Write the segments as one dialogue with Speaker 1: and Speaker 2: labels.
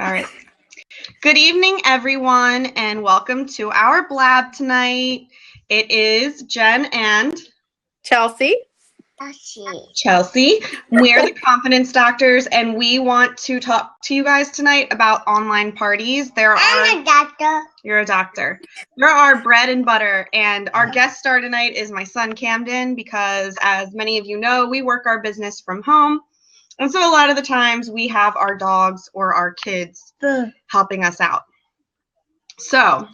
Speaker 1: All right. Good evening, everyone, and welcome to our blab tonight. It is Jen and
Speaker 2: Chelsea.
Speaker 1: Chelsea. We're the Confidence Doctors, and we want to talk to you guys tonight about online parties.
Speaker 3: I'm a doctor.
Speaker 1: You're a doctor. They're our bread and butter, and our guest star tonight is my son, Camden, because as many of you know, we work our business from home. And so a lot of the times we have our dogs or our kids helping us out. So,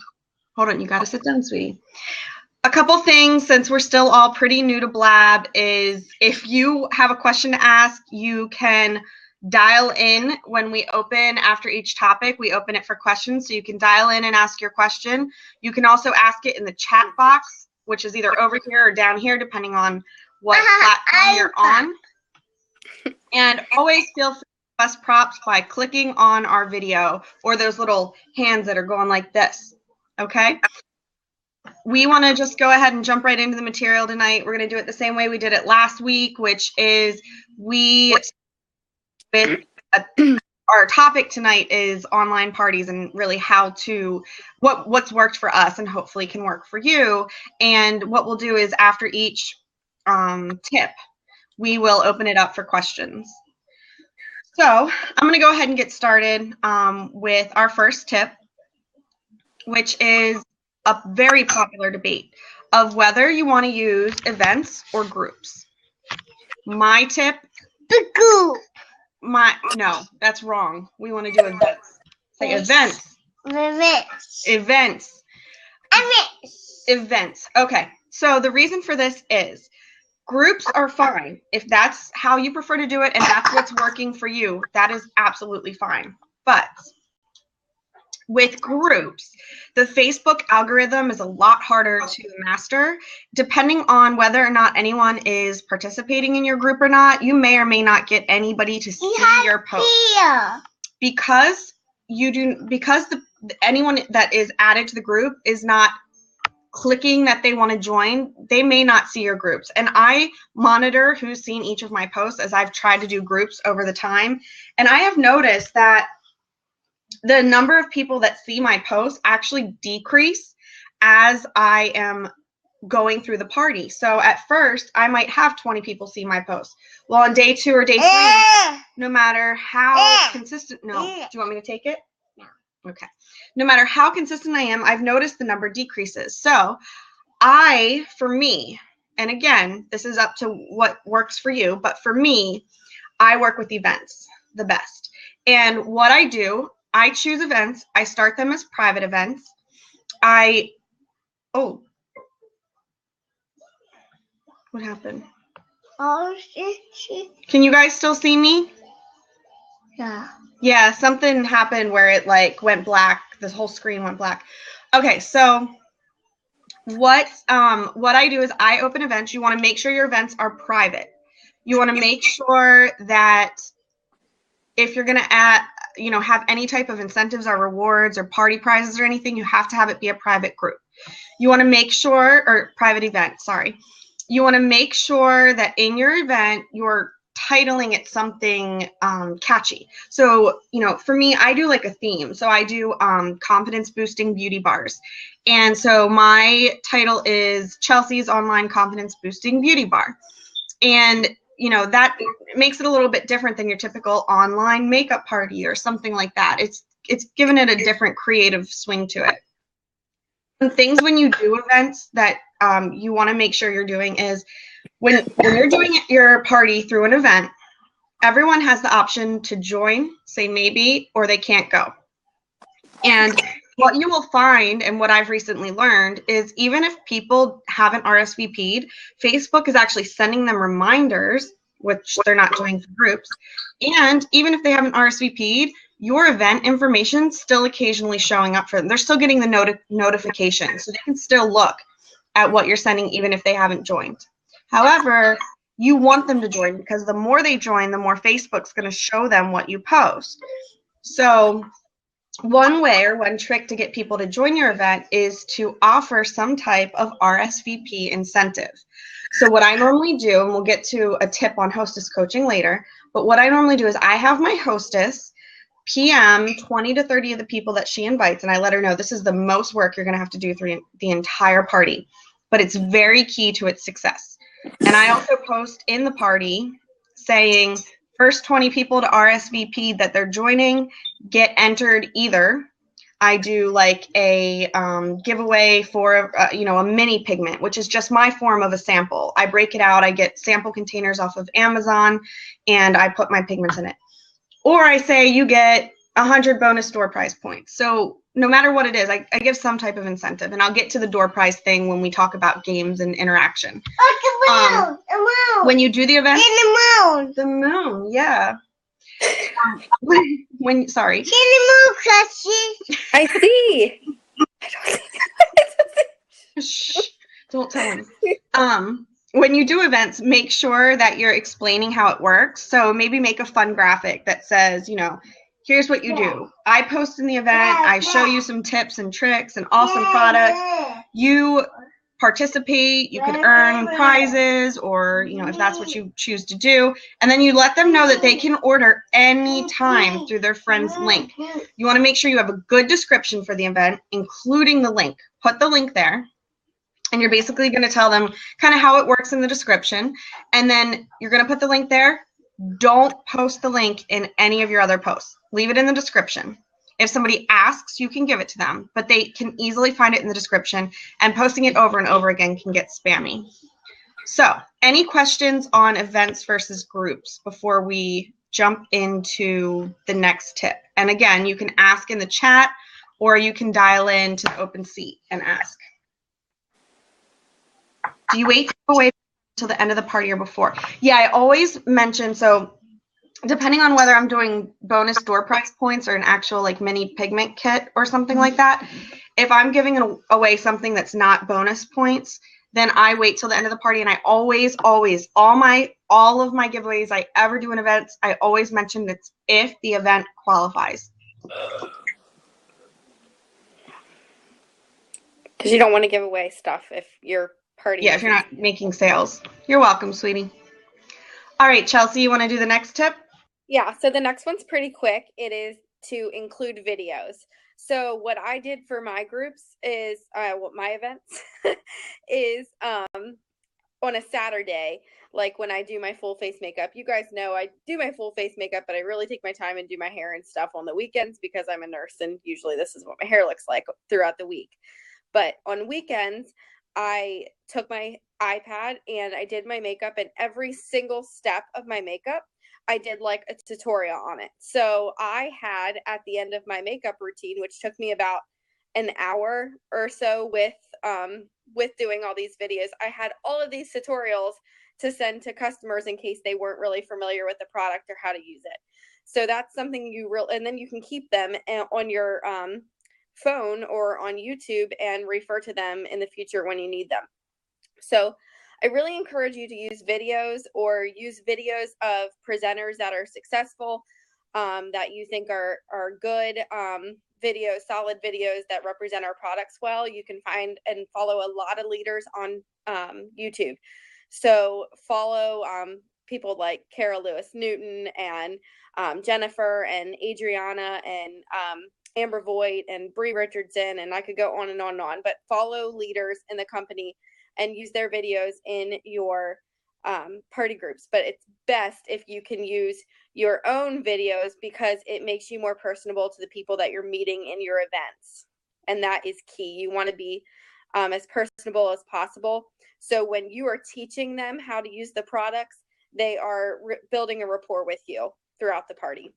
Speaker 1: hold on, you got to sit down, sweetie. A couple things, since we're still all pretty new to Blab, is if you have a question to ask, you can dial in when we open after each topic. We open it for questions, so you can dial in and ask your question. You can also ask it in the chat box, which is either over here or down here, depending on what platform you're on. And always feel free to give us props by clicking on our video or those little hands that are going like this, okay? We want to just go ahead and jump right into the material tonight. We're going to do it the same way we did it last week, which is our topic tonight is online parties and really how to, what's worked for us and hopefully can work for you. And what we'll do is after each tip, we will open it up for questions. So I'm going to go ahead and get started with our first tip, which is a very popular debate of whether you want to use events or groups. My tip, no, that's wrong. We want to do events. Say events. Events. Okay. So the reason for this is groups are fine. If that's how you prefer to do it and that's what's working for you, that is absolutely fine. But with groups, the Facebook algorithm is a lot harder to master. Depending on whether or not anyone is participating in your group or not, you may or may not get anybody to see your post. Because anyone that is added to the group is not clicking that they want to join, they may not see your groups. And I monitor who's seen each of my posts as I've tried to do groups over the time. And I have noticed that the number of people that see my posts actually decrease as I am going through the party. So at first, I might have 20 people see my post. Well, on day 2 or day 3, no matter how consistent, do you want me to take it? Okay. No matter how consistent I am, I've noticed the number decreases. So for me, and again, this is up to what works for you, but for me, I work with events the best. And what I do, I choose events. I start them as private events. What happened? Can you guys still see me?
Speaker 3: Yeah.
Speaker 1: Yeah, something happened where it like went black. The whole screen went black. Okay, so what I do is I open events. You want to make sure your events are private. You want to make sure that if you're going to have any type of incentives or rewards or party prizes or anything, you have to have it be a private group. You want to make sure, or private event, sorry. You want to make sure that in your event, you're titling it something catchy. So, for me, I do like a theme. So I do confidence boosting beauty bars. And so my title is Chelsea's Online Confidence Boosting Beauty Bar. And, that makes it a little bit different than your typical online makeup party or something like that. It's given it a different creative swing to it. And things when you do events that you want to make sure you're doing is when you're doing your party through an event, everyone has the option to join, say maybe, or they can't go. And what you will find, and what I've recently learned, is even if people haven't RSVP'd, Facebook is actually sending them reminders, which they're not doing for groups. And even if they haven't RSVP'd, your event information still occasionally showing up for them. They're still getting the notification, so they can still look at what you're sending even if they haven't joined. However, you want them to join because the more they join, the more Facebook's going to show them what you post. So one way or one trick to get people to join your event is to offer some type of RSVP incentive. So what I normally do, and we'll get to a tip on hostess coaching later, but what I normally do is I have my hostess PM 20 to 30 of the people that she invites, and I let her know this is the most work you're going to have to do through the entire party, but it's very key to its success. And I also post in the party saying first 20 people to RSVP that they're joining get entered either. I do like a giveaway for a mini pigment, which is just my form of a sample. I break it out. I get sample containers off of Amazon, and I put my pigments in it. Or I say you get 100 bonus door prize points. So no matter what it is, I give some type of incentive, and I'll get to the door prize thing when we talk about games and interaction.
Speaker 3: The moon.
Speaker 1: When you do the event,
Speaker 3: The
Speaker 1: moon, yeah. Sorry.
Speaker 3: See the moon, Crushy.
Speaker 2: I see.
Speaker 1: Shh, don't tell him. When you do events, make sure that you're explaining how it works. So maybe make a fun graphic that says, here's what you do. I post in the event. I show you some tips and tricks and awesome products. You participate. You could earn prizes, or, if that's what you choose to do. And then you let them know that they can order anytime through their friend's link. You want to make sure you have a good description for the event, including the link. Put the link there. And you're basically going to tell them kind of how it works in the description. And then you're going to put the link there. Don't post the link in any of your other posts. Leave it in the description. If somebody asks, you can give it to them, but they can easily find it in the description, and posting it over and over again can get spammy. So, any questions on events versus groups before we jump into the next tip? And again, you can ask in the chat, or you can dial in to the open seat and ask. Do you wait to go away until the end of the party or before? Yeah, I always mention, so depending on whether I'm doing bonus door prize points or an actual like mini pigment kit or something like that, if I'm giving away something that's not bonus points, then I wait till the end of the party. And I always, all of my giveaways I ever do in events, I always mention it's if the event qualifies.
Speaker 2: Because you don't want to give away stuff if you're party.
Speaker 1: Yeah, if you're not making sales. You're welcome, sweetie. All right, Chelsea, you want to do the next tip?
Speaker 2: Yeah, so the next one's pretty quick. It is to include videos. So what I did for my groups is, my events, is on a Saturday, like when I do my full face makeup. You guys know I do my full face makeup, but I really take my time and do my hair and stuff on the weekends because I'm a nurse, and usually this is what my hair looks like throughout the week. But on weekends, I took my iPad and I did my makeup, and every single step of my makeup, I did like a tutorial on it. So I had at the end of my makeup routine, which took me about an hour or so with doing all these videos, I had all of these tutorials to send to customers in case they weren't really familiar with the product or how to use it. So that's something and then you can keep them on your phone or on YouTube and refer to them in the future when you need them. So I really encourage you to use videos, or use videos of presenters that are successful, that you think are good videos, solid videos that represent our products well. You can find and follow a lot of leaders on YouTube. So follow people like Cara Lewis Newton and Jennifer and Adriana and Amber Voigt and Bree Richardson, and I could go on and on and on, but follow leaders in the company and use their videos in your party groups. But it's best if you can use your own videos, because it makes you more personable to the people that you're meeting in your events. And that is key. You want to be as personable as possible. So when you are teaching them how to use the products, they are building a rapport with you throughout the party.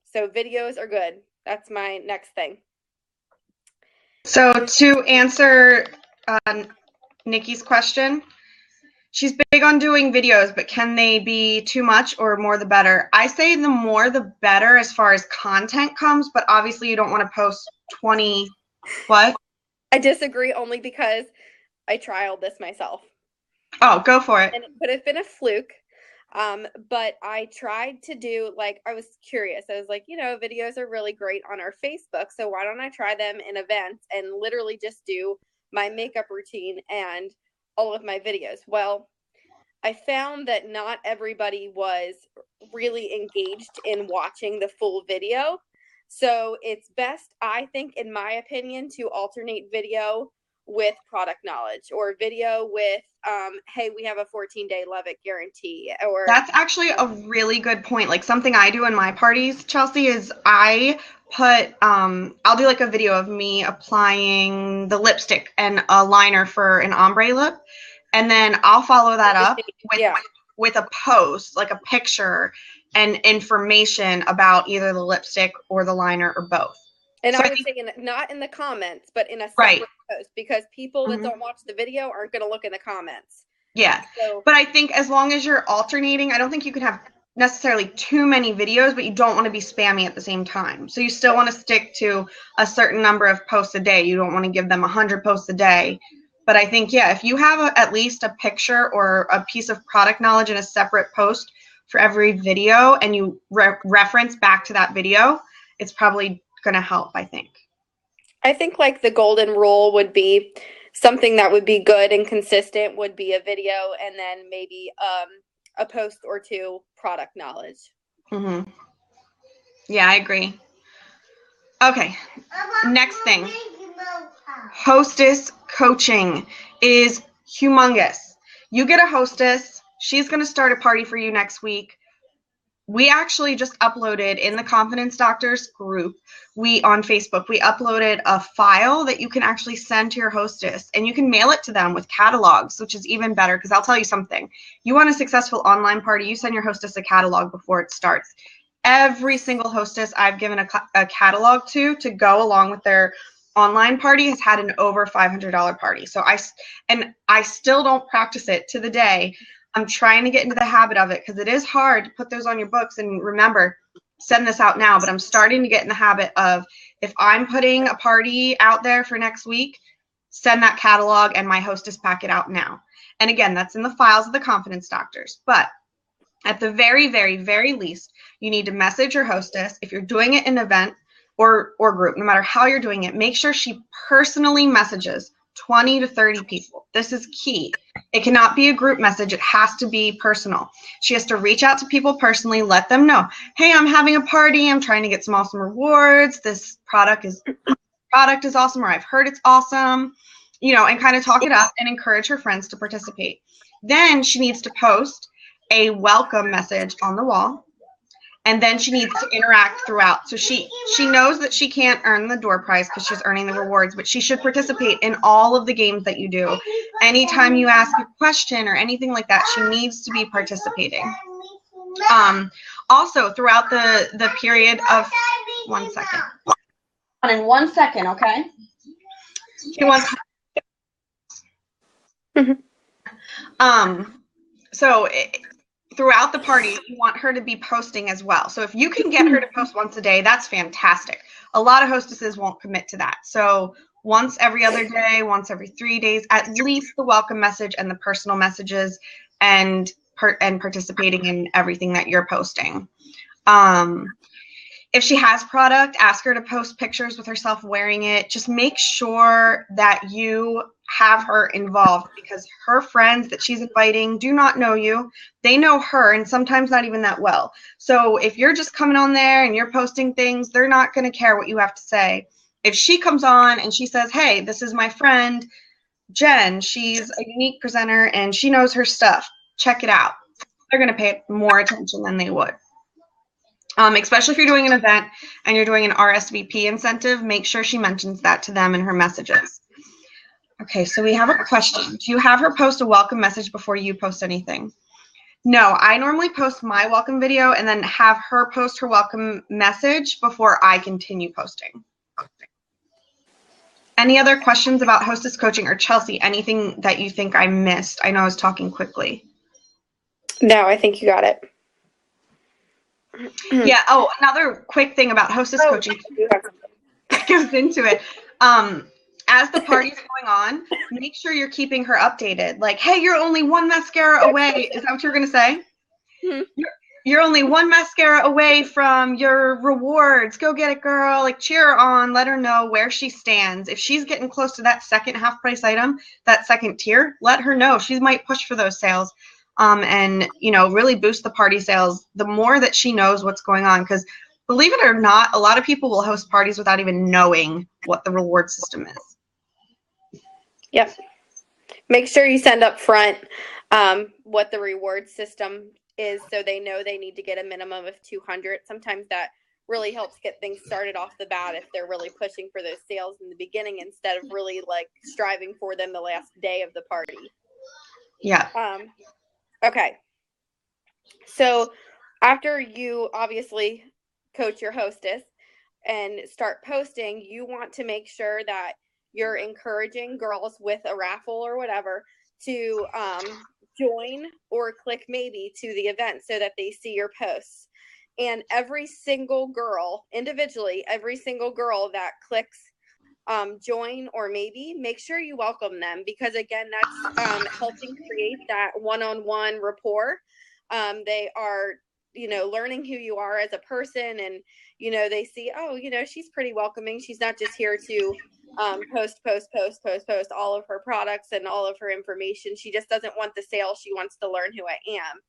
Speaker 2: So videos are good. That's my next thing.
Speaker 1: So to answer Nikki's question, she's big on doing videos, but can they be too much or more the better? I say the more the better as far as content comes, but obviously you don't want to post 20, what?
Speaker 2: I disagree, only because I trialed this myself.
Speaker 1: Oh, go for it.
Speaker 2: And it could have been a fluke. But I tried to do, like, I was curious. I was like, videos are really great on our Facebook, so why don't I try them in events and literally just do my makeup routine and all of my videos? Well, I found that not everybody was really engaged in watching the full video. So it's best, I think, in my opinion, to alternate video with product knowledge, or video with, hey, we have a 14-day love it guarantee. Or
Speaker 1: that's actually a really good point. Like, something I do in my parties, Chelsea, is I put I'll do like a video of me applying the lipstick and a liner for an ombre lip, and then I'll follow that up with a post, like a picture and information about either the lipstick or the liner or both.
Speaker 2: And so I would say not in the comments, but in a separate post, because people that don't watch the video aren't going to look in the comments.
Speaker 1: Yeah. So, but I think as long as you're alternating, I don't think you can have necessarily too many videos, but you don't want to be spammy at the same time. So you still want to stick to a certain number of posts a day. You don't want to give them 100 posts a day. But I think, yeah, if you have at least a picture or a piece of product knowledge in a separate post for every video, and you reference back to that video, it's probably going to help, I think.
Speaker 2: I think like the golden rule would be something that would be good and consistent would be a video, and then maybe a post or two product knowledge.
Speaker 1: Mm-hmm. Yeah, I agree. Okay, next thing. Hostess coaching is humongous. You get a hostess. She's going to start a party for you next week. We actually just uploaded in the Confidence Doctors group, on Facebook, we uploaded a file that you can actually send to your hostess, and you can mail it to them with catalogs, which is even better, because I'll tell you something. You want a successful online party, you send your hostess a catalog before it starts. Every single hostess I've given a catalog to go along with their online party has had an over $500 party. So I still don't practice it to the day. I'm trying to get into the habit of it, because it is hard to put those on your books and remember, send this out now. But I'm starting to get in the habit of, if I'm putting a party out there for next week, send that catalog and my hostess packet out now. And again, that's in the files of the Confidence Doctors. But at the very, very, very least, you need to message your hostess. If you're doing it in an event or group, no matter how you're doing it, make sure she personally messages 20 to 30 people. This is key. It cannot be a group message. It has to be personal. She has to reach out to people personally, let them know, hey, I'm having a party. I'm trying to get some awesome rewards. This product is awesome, or I've heard it's awesome, and kind of talk it up and encourage her friends to participate. Then she needs to post a welcome message on the wall. And then she needs to interact throughout. So she knows that she can't earn the door prize because she's earning the rewards, but she should participate in all of the games that you do. Anytime you ask a question or anything like that, she needs to be participating. Also, throughout the period of 1 second. In 1 second, okay? She wants. Throughout the party, you want her to be posting as well. So if you can get her to post once a day, that's fantastic. A lot of hostesses won't commit to that. So once every other day, once every 3 days, at least the welcome message and the personal messages, and participating in everything that you're posting. If she has product, ask her to post pictures with herself wearing it. Just make sure that you have her involved, because her friends that she's inviting do not know you. They know her, and sometimes not even that well. So if you're just coming on there and you're posting things, they're not going to care what you have to say. If she comes on and she says, hey, this is my friend Jen, she's a unique presenter and she knows her stuff, check it out. They're going to pay more attention than they would. Especially if you're doing an event and you're doing an RSVP incentive, make sure she mentions that to them in her messages. Okay, so we have a question. Do you have her post a welcome message before you post anything? No, I normally post my welcome video and then have her post her welcome message before I continue posting. Any other questions about hostess coaching, or Chelsea, anything that you think I missed? I know I was talking quickly.
Speaker 2: No, I think you got it.
Speaker 1: Yeah. Oh, another quick thing about hostess coaching that goes into it. As the party's going on, make sure you're keeping her updated. Like, hey, you're only one mascara away. Is that what you're going to say? Mm-hmm. You're only one mascara away from your rewards. Go get it, girl. Like, cheer her on. Let her know where she stands. If she's getting close to that second half price item, that second tier, let her know. She might push for those sales. and, you know, really boost the party sales, the more that she knows what's going on. Because believe it or not, a lot of people will host parties without even knowing what the reward system is.
Speaker 2: Yep. Make sure you send up front what the reward system is, so they know they need to get a minimum of 200. Sometimes that really helps get things started off the bat if they're really pushing for those sales in the beginning instead of really like striving for them the last day of the party.
Speaker 1: Yeah.
Speaker 2: Okay. So after you obviously coach your hostess and start posting, you want to make sure that you're encouraging girls with a raffle or whatever to join or click maybe to the event so that they see your posts. And every single girl, individually, every single girl that clicks join or maybe, make sure you welcome them, because again, that's helping create that one-on-one rapport. They are, you know, learning who you are as a person, and, you know, they see, oh, you know, she's pretty welcoming. She's not just here to post all of her products and all of her information. She just doesn't want the sale. She wants to learn who I am.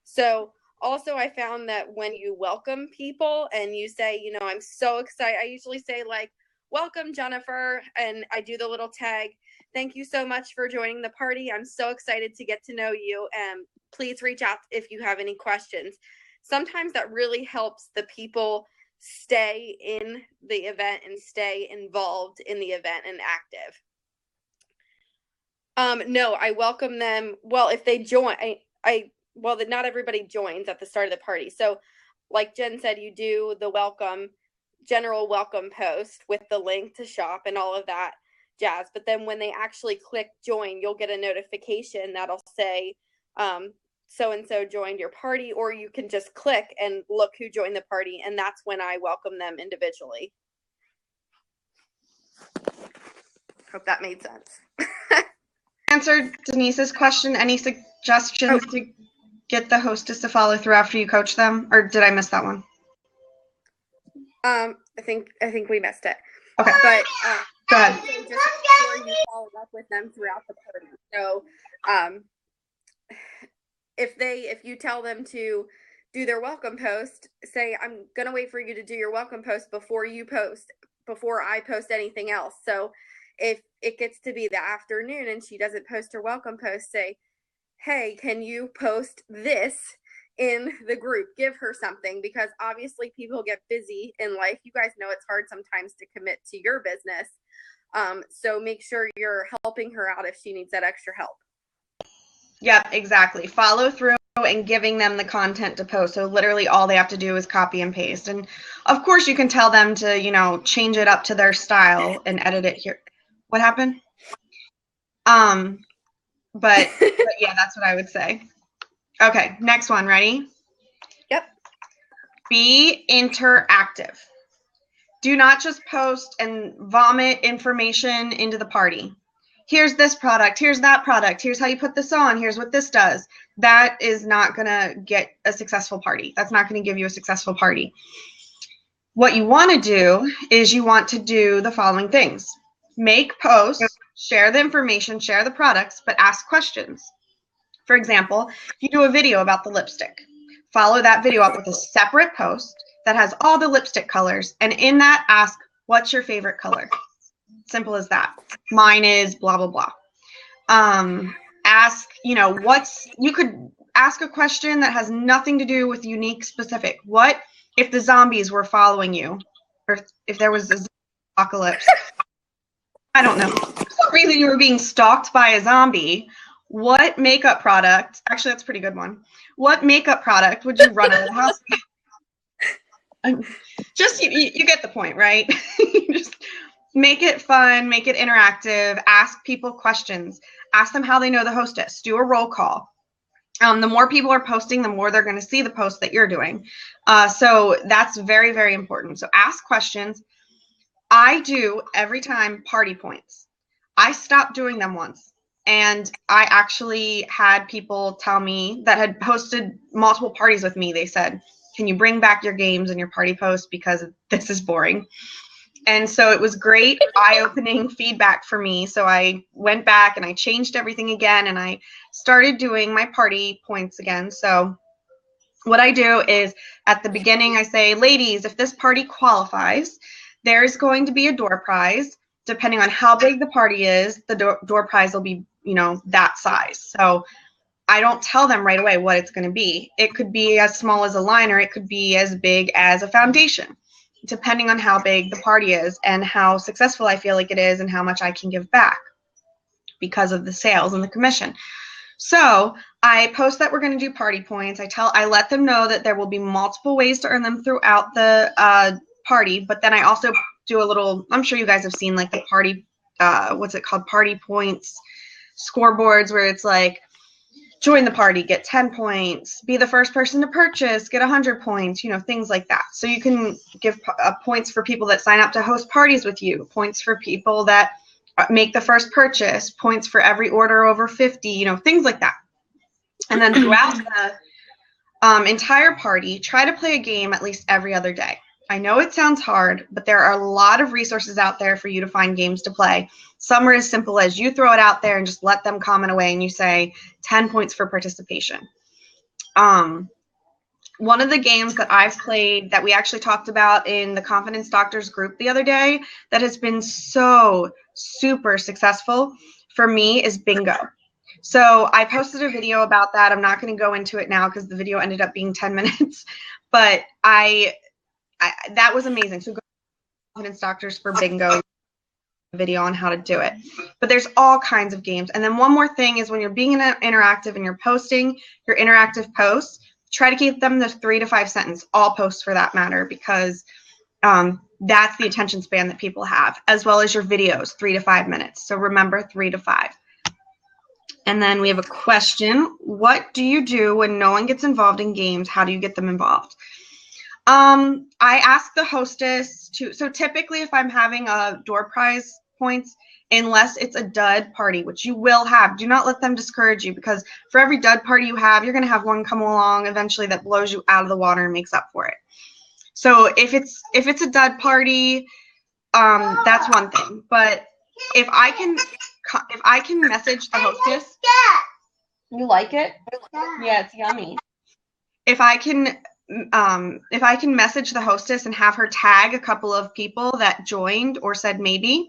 Speaker 2: So also, I found that when you welcome people and you say, you know, I'm so excited, I usually say like, welcome, Jennifer, and I do the little tag. Thank you so much for joining the party. I'm so excited to get to know you, and please reach out if you have any questions. Sometimes that really helps the people stay in the event and stay involved in the event and active. No, I welcome them. Well, if they join, well, not everybody joins at the start of the party. So like Jen said, you do the general welcome post with the link to shop and all of that jazz. But then when they actually click join, you'll get a notification that'll say, so-and-so joined your party, or you can just click and look who joined the party. And that's when I welcome them individually. Hope that made sense.
Speaker 1: Answered Denise's question. Any suggestions to get the hostess to follow through after you coach them, or did I miss that one?
Speaker 2: I think we missed it.
Speaker 1: Okay.
Speaker 2: But
Speaker 1: go ahead.
Speaker 2: just make sure you follow up with them throughout the party. So if you tell them to do their welcome post, say, I'm gonna wait for you to do your welcome post before I post anything else. So if it gets to be the afternoon and she doesn't post her welcome post, say, hey, can you post this in the group? Give her something, because obviously people get busy in life. You guys know it's hard sometimes to commit to your business. So make sure you're helping her out if she needs that extra help.
Speaker 1: Yep, exactly. Follow through and giving them the content to post. So literally all they have to do is copy and paste. And of course you can tell them to, you know, change it up to their style and edit it here. What happened? But yeah, that's what I would say. Okay, next one. Ready?
Speaker 2: Yep.
Speaker 1: Be interactive. Do not just post and vomit information into the party. Here's this product. Here's that product. Here's how you put this on. Here's what this does. That is not going to get a successful party. That's not going to give you a successful party. What you want to do is you want to do the following things. Make posts, share the information, share the products, but ask questions. For example, you do a video about the lipstick. Follow that video up with a separate post that has all the lipstick colors, and in that ask, what's your favorite color? Simple as that. Mine is blah, blah, blah. Ask, you know, you could ask a question that has nothing to do with unique specific. What if the zombies were following you? Or if there was a apocalypse? I don't know. For some reason you were being stalked by a zombie. What makeup product, actually that's a pretty good one. What makeup product would you run out of the house with? Just, you get the point, right? Just make it fun, make it interactive, ask people questions, ask them how they know the hostess, do a roll call. The more people are posting, the more they're going to see the post that you're doing. So that's very, very important. So ask questions. I do every time party points. I stopped doing them once. And I actually had people tell me that had hosted multiple parties with me. They said, can you bring back your games and your party posts because this is boring? And so it was great, eye-opening feedback for me. So I went back and I changed everything again, and I started doing my party points again. So what I do is at the beginning, I say, ladies, if this party qualifies, there's going to be a door prize. Depending on how big the party is, the door prize will be, that size. So I don't tell them right away what it's going to be. It could be as small as a liner. It could be as big as a foundation, depending on how big the party is and how successful I feel like it is and how much I can give back because of the sales and the commission. So I post that we're going to do party points. I let them know that there will be multiple ways to earn them throughout the party, but then I also do a little, I'm sure you guys have seen like the party, what's it called? Party points scoreboards, where it's like, join the party, get 10 points, be the first person to purchase, get 100 points, things like that. So you can give points for people that sign up to host parties with you, points for people that make the first purchase, points for every order over 50, things like that. And then throughout the entire party, try to play a game at least every other day. I know it sounds hard, but there are a lot of resources out there for you to find games to play. Some are as simple as you throw it out there and just let them comment away and you say 10 points for participation. One of the games that I've played that we actually talked about in the Confidence Doctors group the other day that has been so super successful for me is bingo. So I posted a video about that. I'm not going to go into it now because the video ended up being 10 minutes, but that was amazing. So go to Confidence Doctors for bingo video on how to do it. But there's all kinds of games. And then one more thing is when you're being interactive and you're posting your interactive posts, try to keep them to 3 to 5 sentence, all posts for that matter, because that's the attention span that people have, as well as your videos, 3 to 5 minutes. So remember 3 to 5. And then we have a question. What do you do when no one gets involved in games? How do you get them involved? I ask the hostess to, so typically if I'm having a door prize points, unless it's a dud party, which you will have, do not let them discourage you, because for every dud party you have, you're going to have one come along eventually that blows you out of the water and makes up for it. So if it's a dud party, that's one thing. But if I can message the hostess, you like it? Yeah, it's yummy. If I can message the hostess and have her tag a couple of people that joined or said maybe,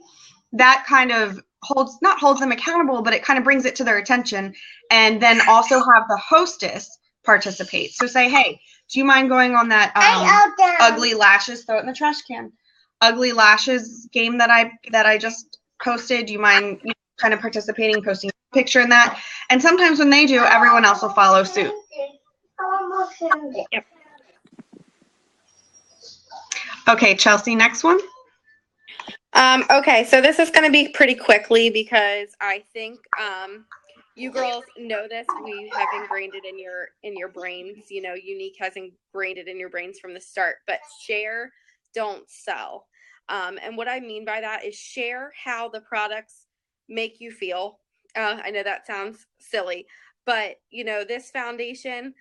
Speaker 1: that kind of not holds them accountable, but it kind of brings it to their attention. And then also have the hostess participate. So say, hey, do you mind going on that ugly lashes, throw it in the trash can, ugly lashes game that I just posted? Do you mind kind of participating, posting a picture in that? And sometimes when they do, everyone else will follow suit. Yep. Okay, Chelsea, next one.
Speaker 2: Okay, so this is going to be pretty quickly because I think you girls know this. We have ingrained it in your brains. Unique has ingrained it in your brains from the start. But share, don't sell. And what I mean by that is share how the products make you feel. I know that sounds silly, but this foundation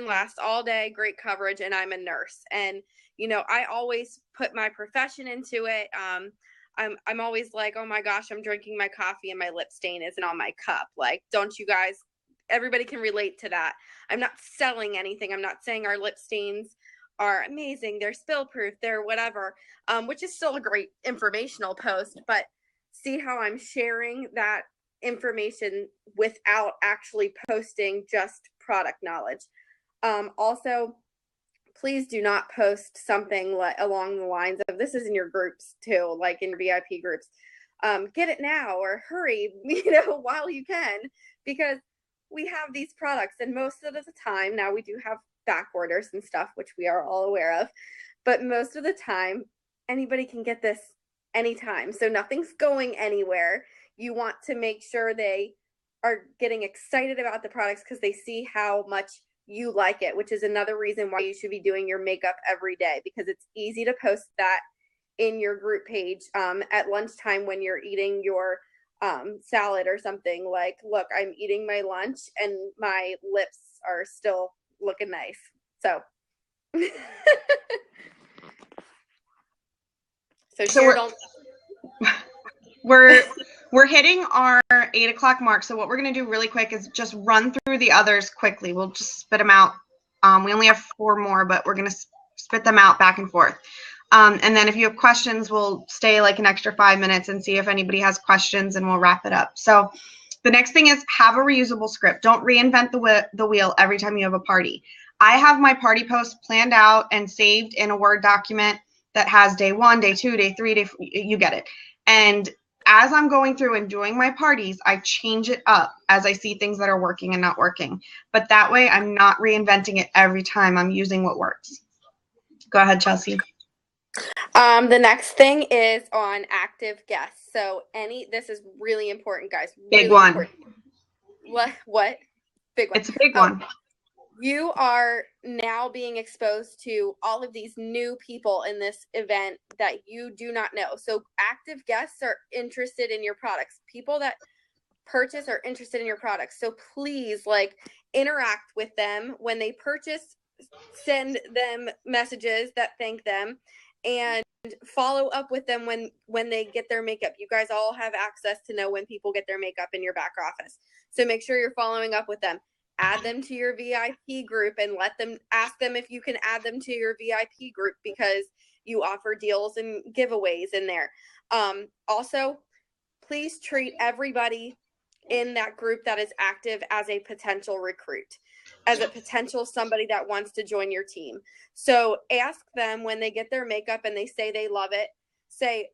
Speaker 2: lasts all day, great coverage, and I'm a nurse. And I always put my profession into it. I'm always like, oh my gosh, I'm drinking my coffee and my lip stain isn't on my cup. Like, don't you guys, everybody can relate to that. I'm not selling anything. I'm not saying our lip stains are amazing. They're spill proof. They're whatever, which is still a great informational post, but see how I'm sharing that information without actually posting just product knowledge. Also, please do not post something along the lines of, this is in your groups too, like in your VIP groups, get it now or hurry, while you can, because we have these products, and most of the time, now we do have back orders and stuff, which we are all aware of, but most of the time, anybody can get this anytime. So nothing's going anywhere. You want to make sure they are getting excited about the products because they see how much you like it, which is another reason why you should be doing your makeup every day, because it's easy to post that in your group page at lunchtime when you're eating your salad or something, like, look, I'm eating my lunch and my lips are still looking nice. So So
Speaker 1: So
Speaker 2: share, don't
Speaker 1: we're hitting our 8 o'clock mark. So what we're going to do really quick is just run through the others quickly. We'll just spit them out. We only have 4 more, but we're going to spit them out back and forth. And then if you have questions, we'll stay like an extra 5 minutes and see if anybody has questions, and we'll wrap it up. So the next thing is have a reusable script. Don't reinvent the wheel every time you have a party. I have my party posts planned out and saved in a Word document that has day 1, day 2, day 3, you get it. And as I'm going through and doing my parties, I change it up as I see things that are working and not working. But that way I'm not reinventing it every time. I'm using what works. Go ahead, Chelsea.
Speaker 2: The next thing is on active guests. So this is really important, guys. Really
Speaker 1: Big one.
Speaker 2: Important. What? Big one.
Speaker 1: It's a big one.
Speaker 2: You are now being exposed to all of these new people in this event that you do not know. So active guests are interested in your products. People that purchase are interested in your products. So please, like, interact with them when they purchase. Send them messages that thank them, and follow up with them when they get their makeup. You guys all have access to know when people get their makeup in your back office. So make sure you're following up with them. Add them to your VIP group and ask them if you can add them to your VIP group, because you offer deals and giveaways in there. Also, please treat everybody in that group that is active as a potential recruit, as a potential somebody that wants to join your team. So ask them when they get their makeup and they say they love it, say,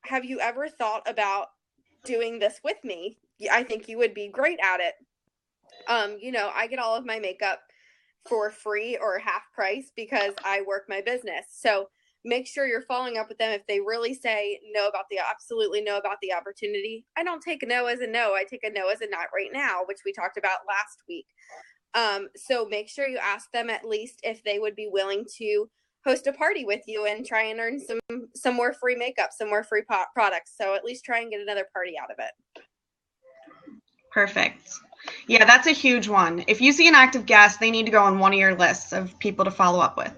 Speaker 2: have you ever thought about doing this with me? I think you would be great at it. I get all of my makeup for free or half price because I work my business. So make sure you're following up with them. If they really say absolutely no about the opportunity, I don't take a no as a no. I take a no as a not right now, which we talked about last week. So make sure you ask them at least if they would be willing to host a party with you and try and earn some more free makeup, some more free products. So at least try and get another party out of it.
Speaker 1: Perfect. Yeah, that's a huge one. If you see an active guest, they need to go on one of your lists of people to follow up with.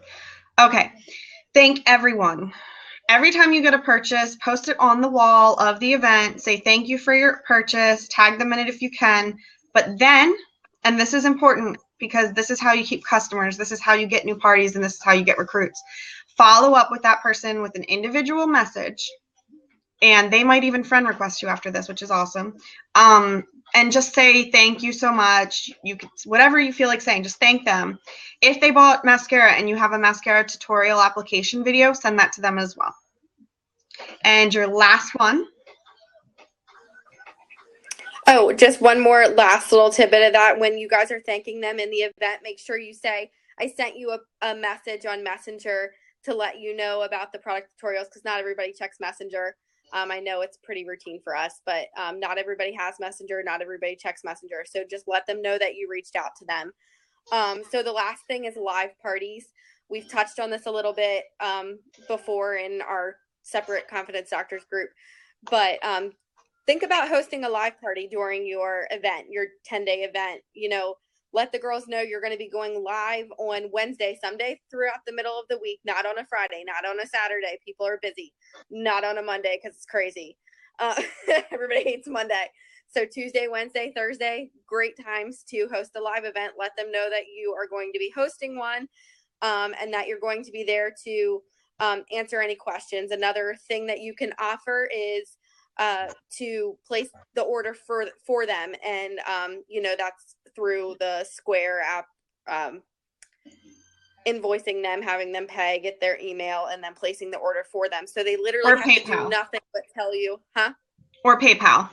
Speaker 1: Okay. Thank everyone. Every time you get a purchase, post it on the wall of the event. Say thank you for your purchase. Tag them in it if you can. But then, and this is important because this is how you keep customers. This is how you get new parties, and this is how you get recruits. Follow up with that person with an individual message. And they might even friend request you after this, which is awesome. And just say thank you so much. You could, whatever you feel like saying, just thank them. If they bought mascara and you have a mascara tutorial application video, send that to them as well. And your last one.
Speaker 2: Oh, just one more last little tidbit of that. When you guys are thanking them in the event, make sure you say, I sent you a message on Messenger to let you know about the product tutorials, because not everybody checks Messenger. I know it's pretty routine for us, but not everybody has Messenger. Not everybody checks Messenger. So just let them know that you reached out to them. So the last thing is live parties. We've touched on this a little bit before in our separate Confidence Doctors group, but think about hosting a live party during your event, your 10-day event. Let the girls know you're going to be going live on Wednesday, someday throughout the middle of the week, not on a Friday, not on a Saturday. People are busy. Not on a Monday because it's crazy. Everybody hates Monday. So Tuesday, Wednesday, Thursday, great times to host a live event. Let them know that you are going to be hosting one and that you're going to be there to answer any questions. Another thing that you can offer is to place the order for them. And, that's through the Square app, invoicing them, having them pay, get their email, and then placing the order for them. So they literally have to do nothing but tell you,
Speaker 1: Or PayPal.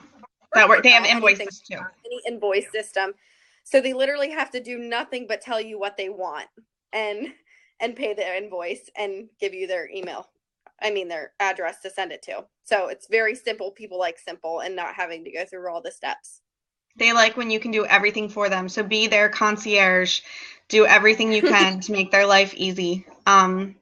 Speaker 1: They have invoices too.
Speaker 2: Any invoice system. So they literally have to do nothing but tell you what they want and pay their invoice and give you their their address to send it to. So it's very simple. People like simple and not having to go through all the steps.
Speaker 1: They like when you can do everything for them. So be their concierge. Do everything you can to make their life easy. I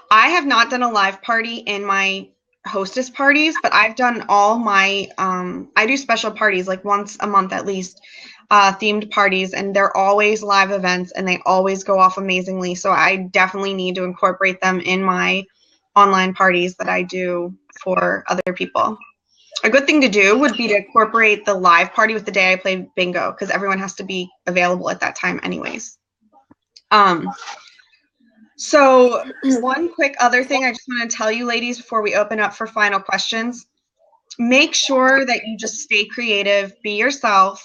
Speaker 1: have not done a live party in my hostess parties, but I've done all my, I do special parties like once a month at least, themed parties, and they're always live events and they always go off amazingly. So I definitely need to incorporate them in my online parties that I do for other people. A good thing to do would be to incorporate the live party with the day I play bingo, because everyone has to be available at that time anyways. So one quick other thing I just want to tell you, ladies, before we open up for final questions, make sure that you just stay creative, be yourself,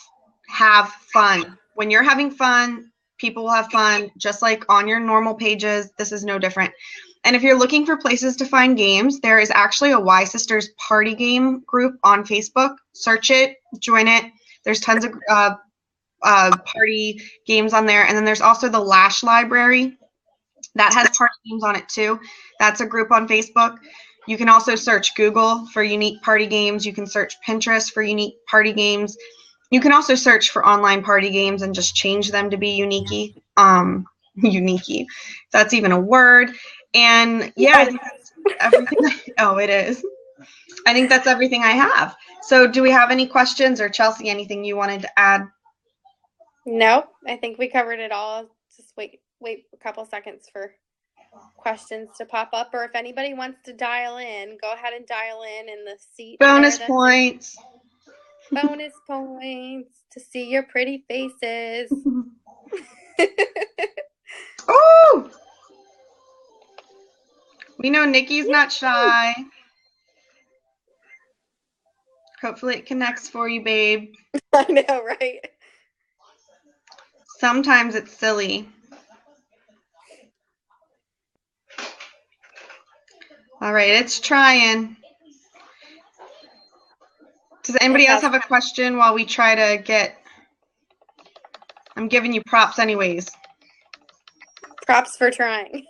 Speaker 1: have fun. When you're having fun, people will have fun, just like on your normal pages. This is no different. And if you're looking for places to find games, there is actually a Y Sisters party game group on Facebook. Search it, join it. There's tons of party games on there. And then there's also the Lash Library. That has party games on it too. That's a group on Facebook. You can also search Google for unique party games. You can search Pinterest for unique party games. You can also search for online party games and just change them to be unique. Unique. That's even a word. And yeah, I think that's everything. Oh, it is. I think that's everything I have. So do we have any questions, or Chelsea, anything you wanted to add?
Speaker 2: No, I think we covered it all. Just wait a couple seconds for questions to pop up, or if anybody wants to dial in, go ahead and dial in the seat.
Speaker 1: Bonus points.
Speaker 2: Bonus points to see your pretty faces.
Speaker 1: Oh! We know Nikki's not shy. Hopefully it connects for you, babe.
Speaker 2: I know, right?
Speaker 1: Sometimes it's silly. All right, it's trying. Does anybody else have a question while we try to get... I'm giving you props anyways.
Speaker 2: Props for trying.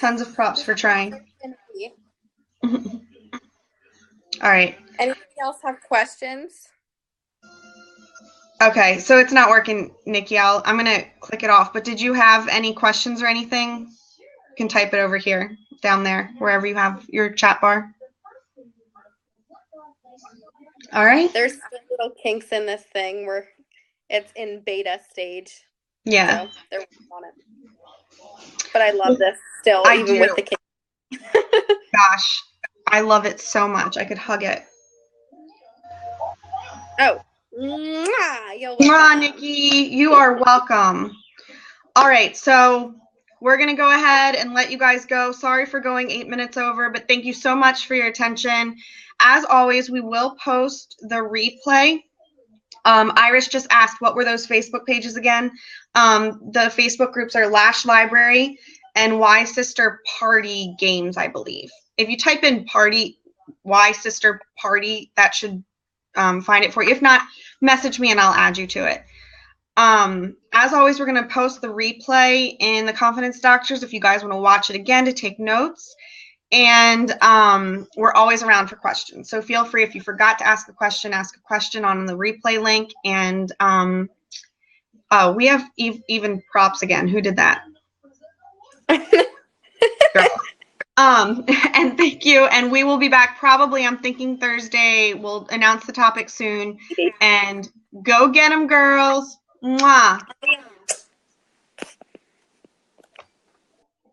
Speaker 1: Tons of props for trying. All right.
Speaker 2: Anybody else have questions?
Speaker 1: Okay, so it's not working, Nikki. I'm going to click it off. But did you have any questions or anything? You can type it over here, down there, wherever you have your chat bar. All right.
Speaker 2: There's still little kinks in this thing where it's in beta stage.
Speaker 1: Yeah.
Speaker 2: So they're working on it. But I love this still, even with the kinks.
Speaker 1: Gosh, I love it so much. I could hug it.
Speaker 2: Oh. Mwah,
Speaker 1: Mwah, Nikki. You are welcome. All right, so we're going to go ahead and let you guys go. Sorry for going 8 minutes over, but thank you so much for your attention. As always, we will post the replay. Iris just asked, what were those Facebook pages again? The Facebook groups are Lash Library and Y Sister Party Games, I believe. If you type in party, Y Sister Party, that should find it for you. If not, message me and I'll add you to it. As always, we're going to post the replay in the Confidence Doctors if you guys want to watch it again to take notes. And we're always around for questions. So feel free, if you forgot to ask a question on the replay link. And we have even props again. Who did that? Girl. And thank you. And we will be back probably, I'm thinking Thursday. We'll announce the topic soon. And go get them, girls. Mwah.